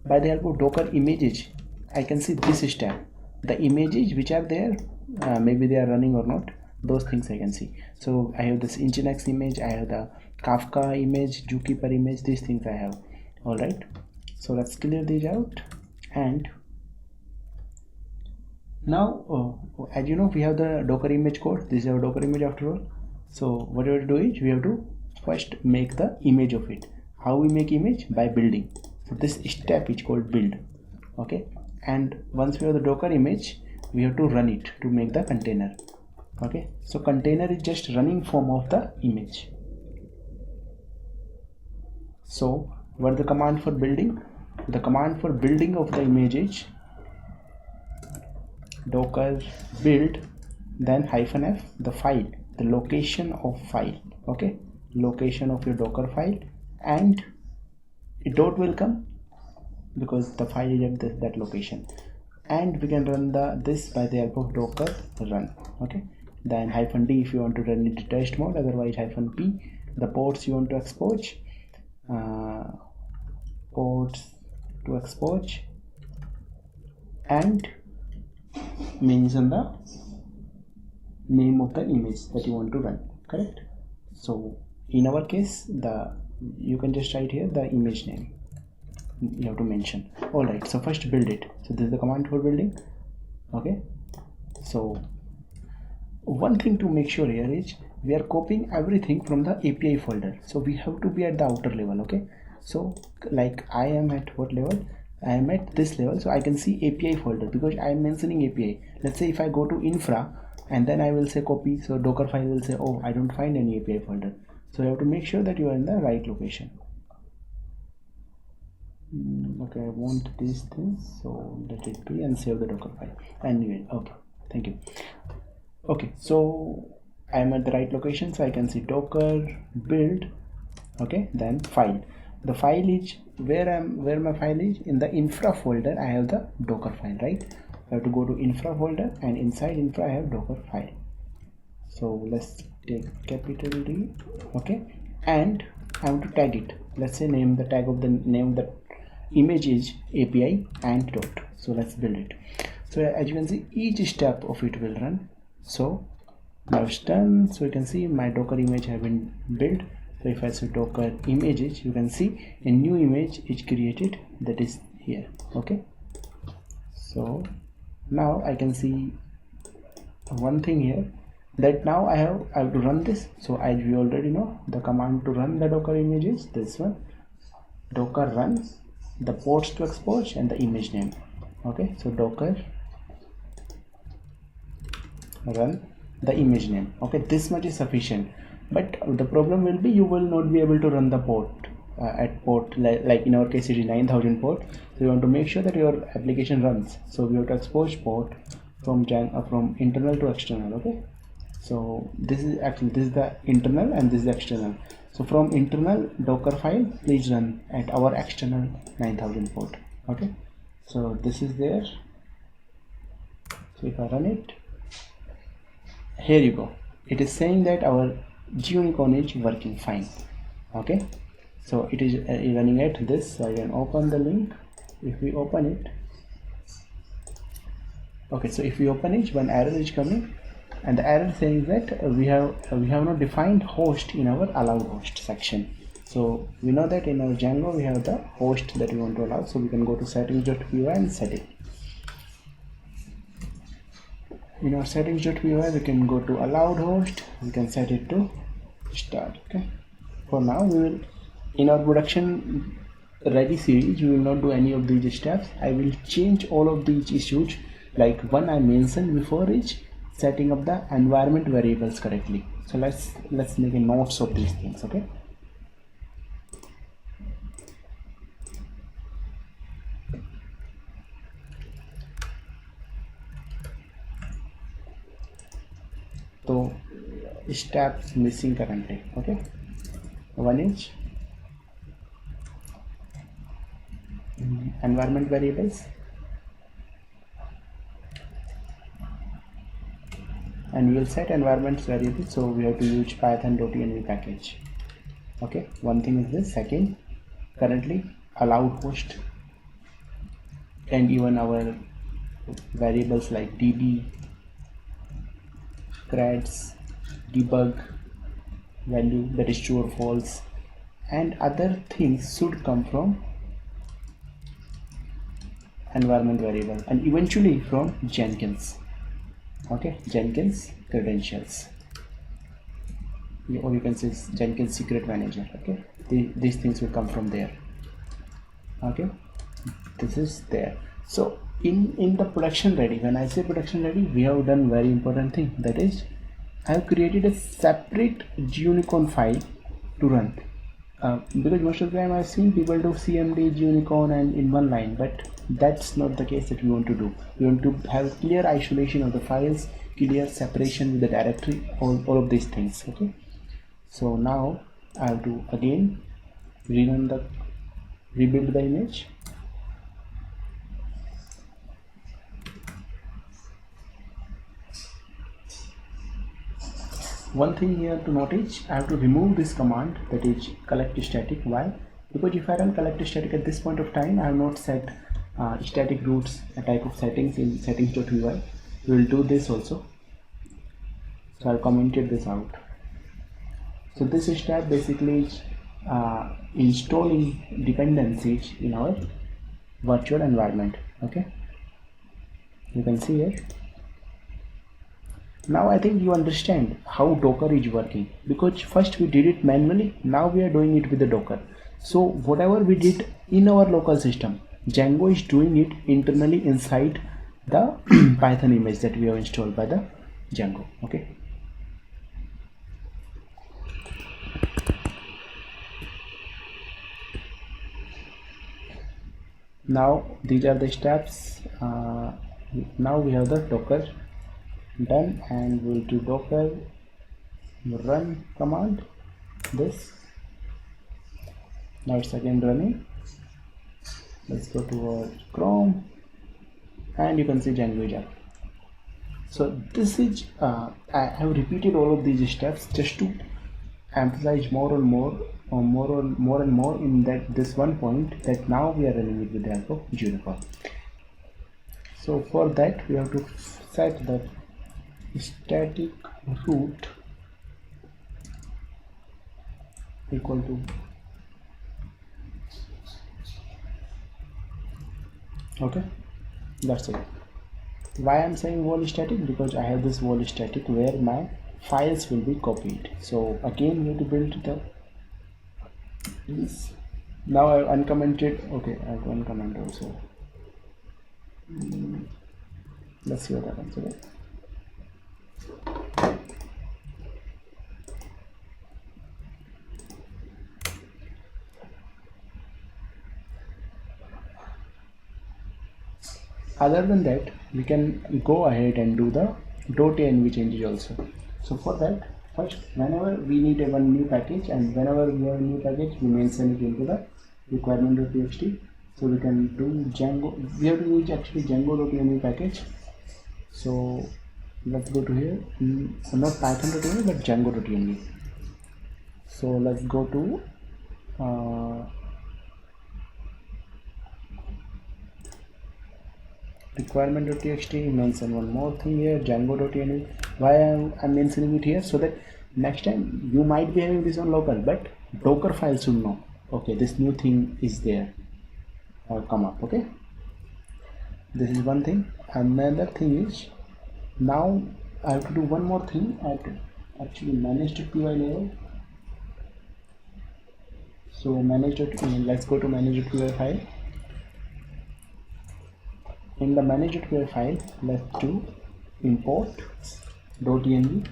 by the help of Docker images I can see this tab, the images which are there, maybe they are running or not, those things I can see. So I have this Nginx image, I have the Kafka image, Zookeeper image, these things I have. All right, so let's clear these out. And now as you know, we have the Docker image code. This is our Docker image after all. So what we have to do is we have to first make the image of it. How we make image? By building. So this step is called build. Okay, and once we have the Docker image, we have to run it to make the container. Okay, so container is just running form of the image. So what is the command for building? The command for building of the image is docker build, then -f, the file, the location of file. Okay, location of your Docker file, and a dot will come because the file is at that location, and we can run this by the help of docker run. Okay, then -d if you want to run it in test mode, otherwise -p the ports you want to export, and mention the name of the image that you want to run. Correct? So in our case the you can just write here the image name you have to mention. All right, so first build it. So this is the command for building. Okay, so one thing to make sure here is we are copying everything from the API folder, so we have to be at the outer level. Okay, so like I am at what level? I am at this level, so I can see API folder because I am mentioning API. Let's say if I go to infra and then I will say copy, so Docker file will say, oh, I don't find any API folder. So you have to make sure that you are in the right location. Okay, I want these things, so let it be and save the Docker file. Anyway, okay, thank you. Okay, so I am at the right location, so I can see Docker build. Okay, then file. The file is where my file is in the infra folder. I have the Docker file, right? I have to go to infra folder, and inside infra I have Docker file. So let's take capital D. Okay, and I have to tag it. Let's say name the tag of the name of the image is API and dot. So let's build it. So as you can see, each step of it will run. So now it's done. So you can see my Docker image have been built. So if I say Docker images, you can see a new image is created, that is here. Okay, so now I can see one thing here, that now I have to run this. So as we already know, the command to run the Docker image is this one, Docker run the ports to export and the image name. Okay, so Docker run the image name. Okay, this much is sufficient, but the problem will be you will not be able to run the port at port like in our case it is 9000 port. So you want to make sure that your application runs, so we have to expose port from internal to external. Okay, so this is the internal and this is the external. So from internal Docker file, please run at our external 9000 port. Okay, so this is there. So if I run it, here you go, it is saying that our Gunicorn is working fine. Okay, so it is running at this. So I can open the link. If we open it, okay, so if we open it, one error is coming, and the error saying that we have not defined host in our allowed host section. So we know that in our Django we have the host that we want to allow, so we can go to settings.py and set it. In our settings.py we can go to allowed host, we can set it to start. Okay, for now we will, in our production ready series, we will not do any of these steps. I will change all of these issues. Like one I mentioned before is setting up the environment variables correctly. So let's make a notes of these things. Okay, so steps missing currently. Okay, one is environment variables, and we will set environments variables, so we have to use python.env package. Okay, one thing is this. Second, currently allowed host and even our variables like db, creds, debug value, that is true or false, and other things should come from environment variable and eventually from Jenkins. Okay, Jenkins credentials, or you can say Jenkins secret manager. Okay, these things will come from there. Okay, this is there. So in the production ready, when I say production ready, we have done very important thing, that is I have created a separate Gunicorn file to run, because most of the time I've seen people do cmd Gunicorn and in one line, but that's not the case that we want to do. We want to have clear isolation of the files, clear separation with the directory, all of these things. Okay, so now I have to again rebuild the image. One thing here to notice, I have to remove this command, that is collect static. Why? Because if I run collect static at this point of time, I have not set static roots, a type of settings in settings.py. We will do this also, so I'll comment this out. So this step basically is installing dependencies in our virtual environment. Okay, you can see it. Now I think you understand how Docker is working, because first we did it manually, now we are doing it with the Docker. So whatever we did in our local system, Django is doing it internally inside the Python image that we have installed by the Django. Okay. Now these are the steps. Now we have the Docker done, and we'll do Docker run command. This now it's again running. Let's go to our Chrome, and you can see Django is up. So this is I have repeated all of these steps just to emphasize more and more in that this one point, that now we are running it with the help of Gunicorn. So for that we have to set that static root equal to okay, that's it. Why I'm saying wall static? Because I have this wall static where my files will be copied. So again we have to build this. Now I've uncommented. Okay, I have uncommented also. Let's see what happens. Okay. Other than that, we can go ahead and do the .env changes also. So for that, first, whenever we need a one new package, and whenever we have a new package, we mention it into the requirement.txt. So we can do Django. We have to use actually Django.env package. So let's go to here. So not Python.env but Django.env. So let's go to requirement.txt, mention one more thing here, Django.env. Why I'm mentioning it here? So that next time you might be having this on local, but Docker file should know, okay, this new thing is there or come up. Okay, this is one thing. Another thing is, now I have to do one more thing at actually manage.py level. So let's go to manage.py file. In the manage.py file, let's do import .env.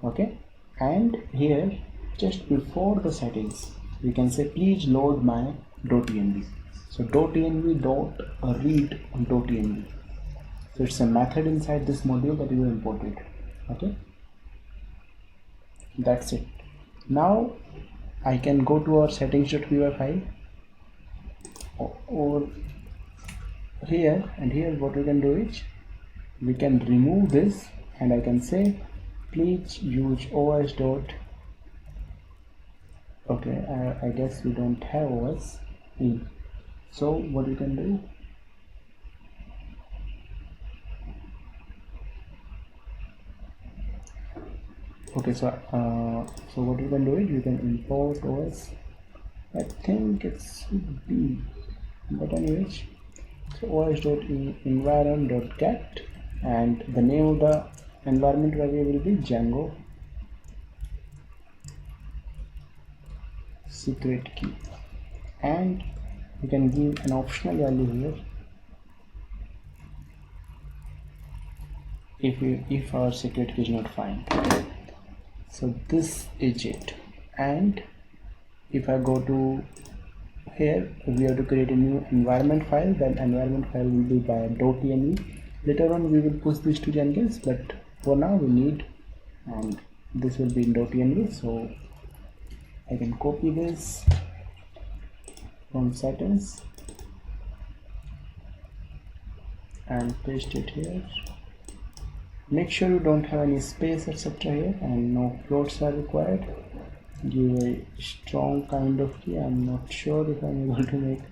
okay, and here just before the settings we can say please load my .env. So .env.read .env. So it's a method inside this module that you imported. Okay, that's it. Now I can go to our settings.py file or here, and here what we can do is we can remove this, and I can say please use os dot. Okay, I guess we don't have os in. So what we can do, okay, so what we can do is we can import os. I think it should be, but anyways, so os.environment.get, and the name of the environment variable will be Django secret key, and we can give an optional value here if our secret key is not found. So this is it. And if I go to here, we have to create a new environment file. That environment file will be by .env. Later on we will push this to Jenkins, but for now we need, and this will be in .env. So I can copy this from settings and paste it here. Make sure you don't have any space etc here, and no floats are required. Give a strong kind of key. I'm not sure if I'm able to make,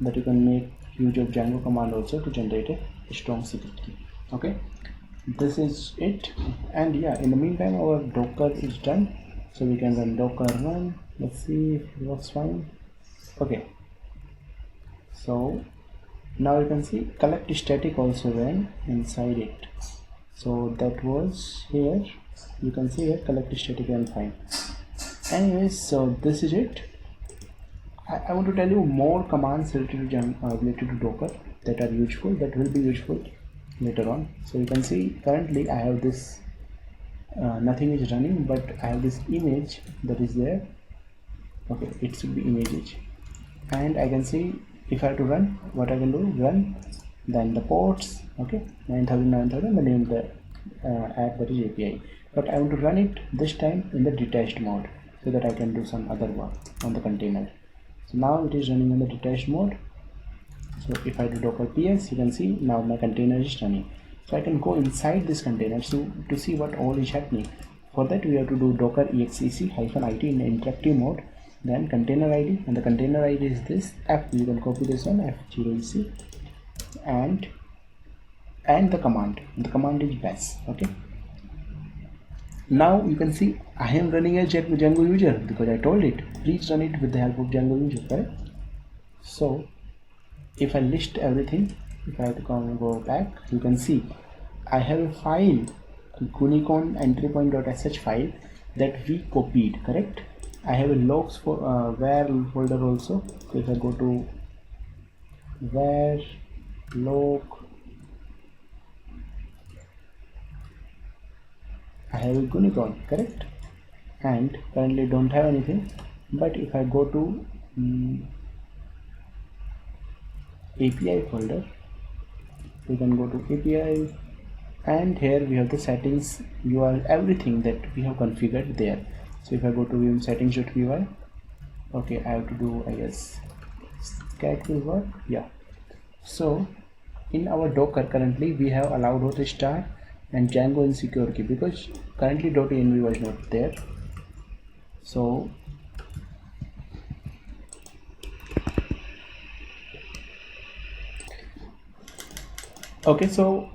but you can make use of Django command also to generate a strong secret key. Okay, this is it. And yeah, in the meantime our Docker is done, so we can run Docker run Let's see if it works fine. Okay, so now you can see collect static also ran inside it. So that was here, you can see here collect static and fine. Anyways, so this is it. I want to tell you more commands related to Docker that are useful, that will be useful later on. So you can see currently I have this nothing is running, but I have this image that is there. Okay, it should be images, and I can see if I have to run, what I can do, run, then the ports, okay, 9000, the name of the app, that is API. But I want to run it this time in the detached mode so that I can do some other work on the container. So now it is running in the detached mode. So if I do docker ps, you can see now my container is running. So I can go inside this container to see what all is happening. For that we have to do docker exec -it in interactive mode, then container id, and the container id is this f. You can copy this one, f0ec, and the command is bash. Okay, now you can see I am running a Django user because I told it please run it with the help of Django user, correct? So if I list everything, if I have to go back, you can see I have a file, Gunicorn entrypoint.sh file that we copied, correct? I have a logs for var folder also. So if I go to var log, I have a Gunicorn, correct? And currently don't have anything. But if I go to API folder, we can go to API, and here we have the settings, URL, everything that we have configured there. So if I go to vim settings.py, okay, I have to do, I guess, cat will work, yeah. So in our Docker currently we have allowed host star and Django insecure key because currently .env was not there. So okay, so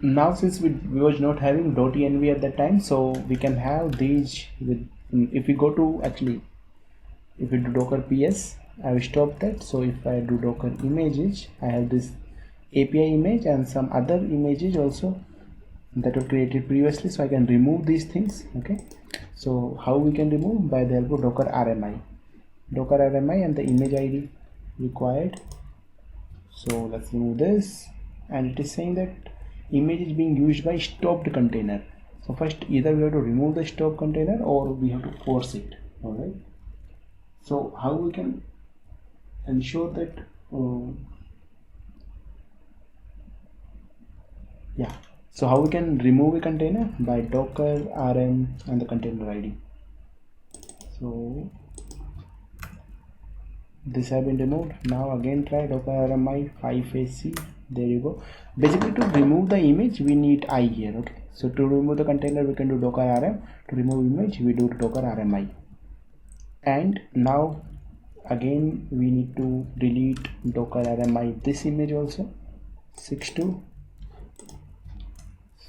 now since we was not having .env at that time, so we can have these with, if we go to, actually if we do docker ps, I will stop that. So if I do docker images, I have this API image and some other images also that were created previously, so I can remove these things. Okay, so how we can remove? By the help of docker rmi and the image id required. So let's remove this, and it is saying that image is being used by stopped container. So first either we have to remove the stop container or we have to force it. All right, so how we can ensure that yeah, so how we can remove a container? By docker rm and the container id. So this have been removed. Now again try docker rmi 5ac. There you go. Basically to remove the image we need I here. Okay, so to remove the container we can do docker rm. To remove image we do docker rmi. And now again we need to delete docker rmi this image also 62.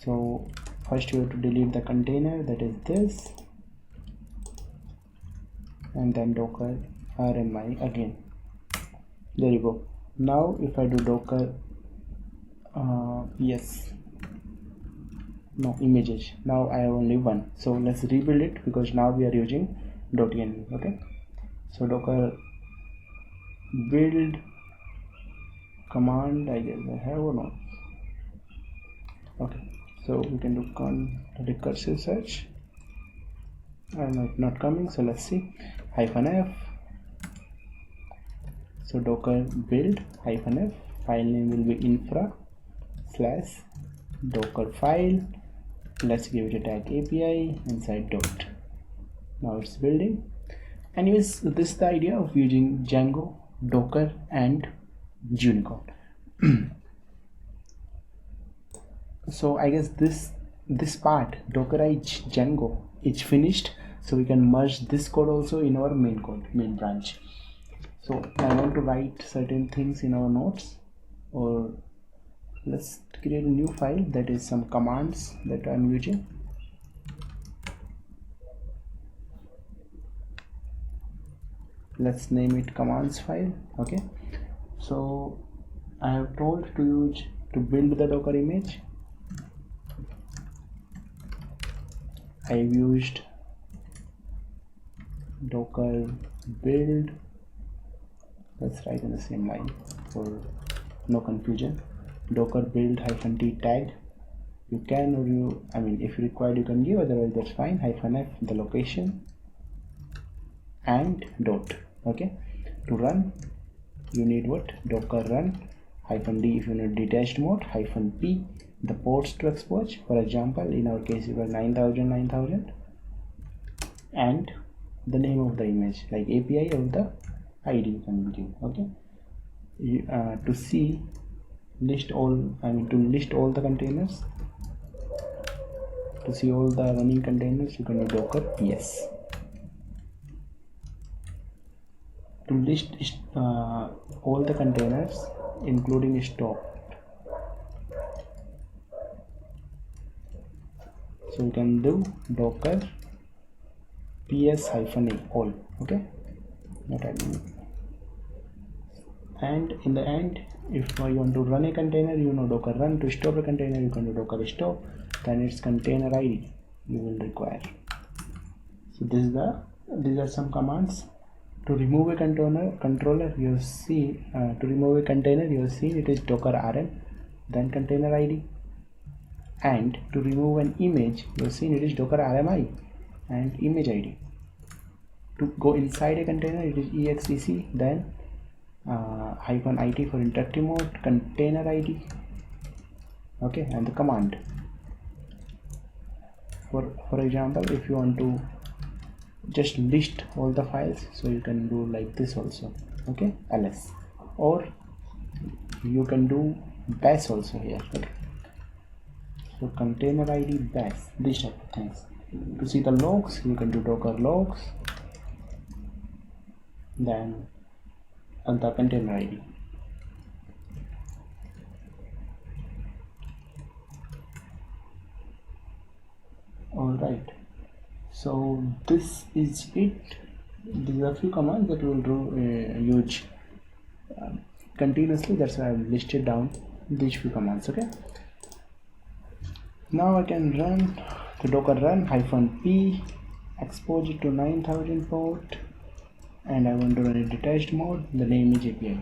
So first you have to delete the container, that is this, and then docker rmi again. There you go. Now if I do docker images, now I have only one. So let's rebuild it because now we are using .env. Okay, so docker build command, I guess I have or not. Okay, so we can do recursive search, and not coming. So let's see, -f. So docker build -f, file name will be infra/docker file. Let's give it a tag API inside dot. Now it's building. Anyways, this is the idea of using Django, Docker and Gunicorn. So I guess this part, Dockerize Django, is finished. So we can merge this code also in our main branch. So I want to write certain things in our notes, or let's create a new file that is some commands that I'm using. let's name it commands file. Okay, so I have told to build the Docker image. I've used docker build. Let's write in the same line for no confusion. Docker build -t tag. You can, or if required you can give, otherwise that's fine. -f the location and dot. Okay, to run you need what? Docker run -d if you need detached mode, -p the ports to expose. For example, in our case it was 9000, and the name of the image, like API of the ID you can give. Okay, to see list all, to list all the containers, to see all the running containers, you can do docker ps. To list all the containers including stop, so you can do docker ps -a all. Okay, not admin. And in the end, if you want to run a container, docker run. To stop a container, you can do docker stop. Then its container ID you will require. So these are some commands. To remove a controller, you have seen, to remove a container, you have seen it is docker rm, then container ID. And to remove an image, you have seen it is docker rmi and image ID. To go inside a container, it is exec, then -it for interactive mode, container ID. Okay, and the command. For example, if you want to just list all the files, so you can do like this also. Okay, ls, or you can do bash also here. Okay, so container ID bash, these type of things. To see the logs, you can do docker logs, then the container ID. Alright, so this is it. These are a few commands that will do use continuously. That's why I've listed down these few commands. Okay, now I can run the docker run -p, expose it to 9000 port, and I want to run a detached mode. The name is API.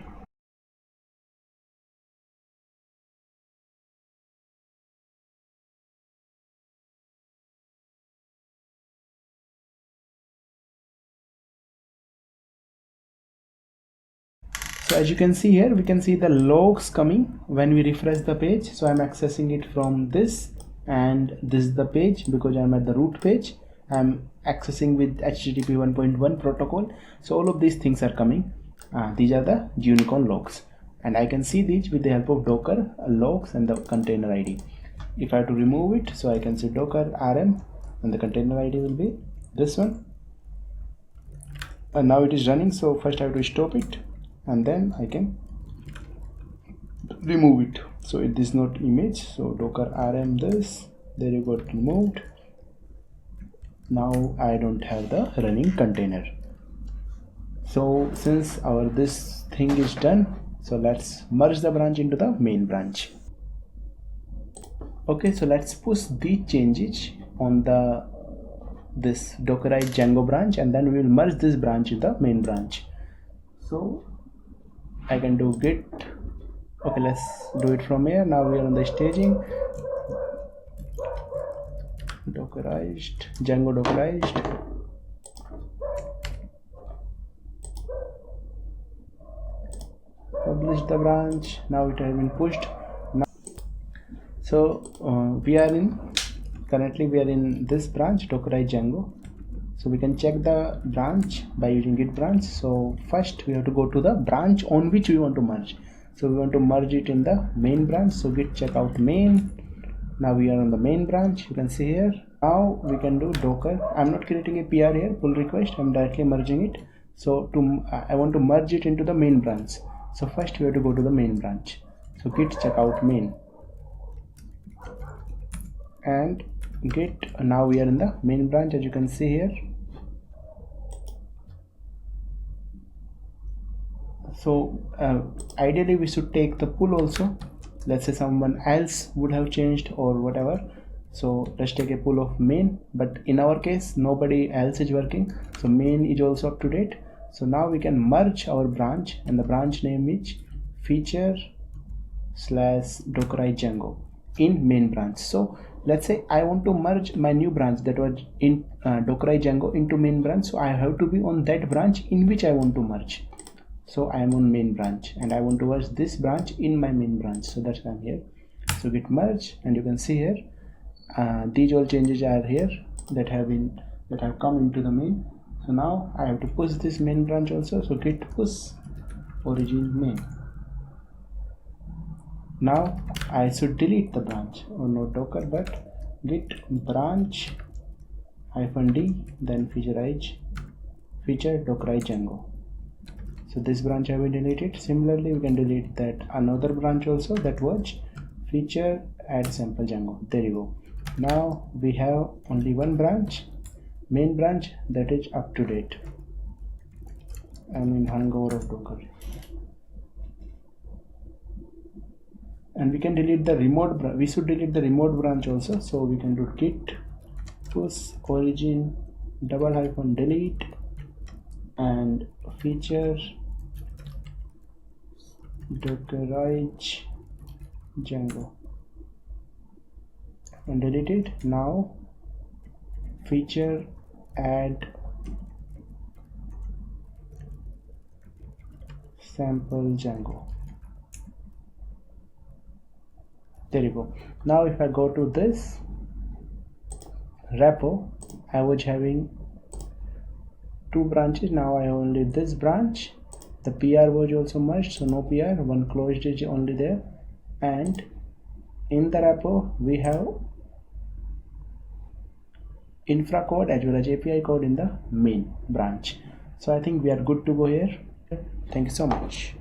So as you can see here, we can see the logs coming when we refresh the page. So I'm accessing it from this, and this is the page because I'm at the root page. I'm accessing with HTTP 1.1 protocol. So all of these things are coming. These are the Gunicorn logs, and I can see these with the help of docker logs and the container ID. If I have to remove it, so I can say docker rm, and the container ID will be this one. And now it is running, so first I have to stop it, and then I can remove it. So it is not image, so docker rm this, there you got removed. Now I don't have the running container. So since our this thing is done, so let's merge the branch into the main branch. Okay, so let's push the changes on this Dockerize Django branch, and then we will merge this branch in the main branch. So I can do git. Okay, let's do it from here. Now we are on the staging. Dockerized, Django Dockerized. Publish the branch. Now it has been pushed. Now, so currently we are in this branch, Dockerize Django. So we can check the branch by using git branch. So first we have to go to the branch on which we want to merge. So we want to merge it in the main branch. So git checkout main. Now we are on the main branch. You can see here. Now we can do docker. I'm not creating a PR here, pull request. I'm directly merging it. So I want to merge it into the main branch. So first we have to go to the main branch. So git checkout main, and git. Now we are in the main branch, as you can see here. So ideally we should take the pull also. Let's say someone else would have changed or whatever, so let's take a pull of main, but in our case nobody else is working, so main is also up to date. So now we can merge our branch, and the branch name is feature/Dockerize Django in main branch. So let's say I want to merge my new branch that was in Dockerize Django into main branch, so I have to be on that branch in which I want to merge. So I am on main branch and I want to merge this branch in my main branch, so that's why I'm here. So git merge, and you can see here these all changes are here that have come into the main. So now I have to push this main branch also, so git push origin main. Now I should delete the branch, or not Docker, but git branch -d, then feature Dockerize Django. So this branch I will delete it. Similarly, we can delete that another branch also, that was feature add sample Django. There you go. Now we have only one branch, main branch, that is up to date. I'm in hangover of Docker. And we can delete the remote branch. We should delete the remote branch also. So we can do git push origin --delete and feature Dockerize Django and delete it. Now feature add sample Django. There you go. Now if I go to this repo, I was having two branches. Now I have only this branch. The PR was also merged, so no PR, one closed is only there. And in the repo we have infra code as well as API code in the main branch. So I think we are good to go here. Thank you so much.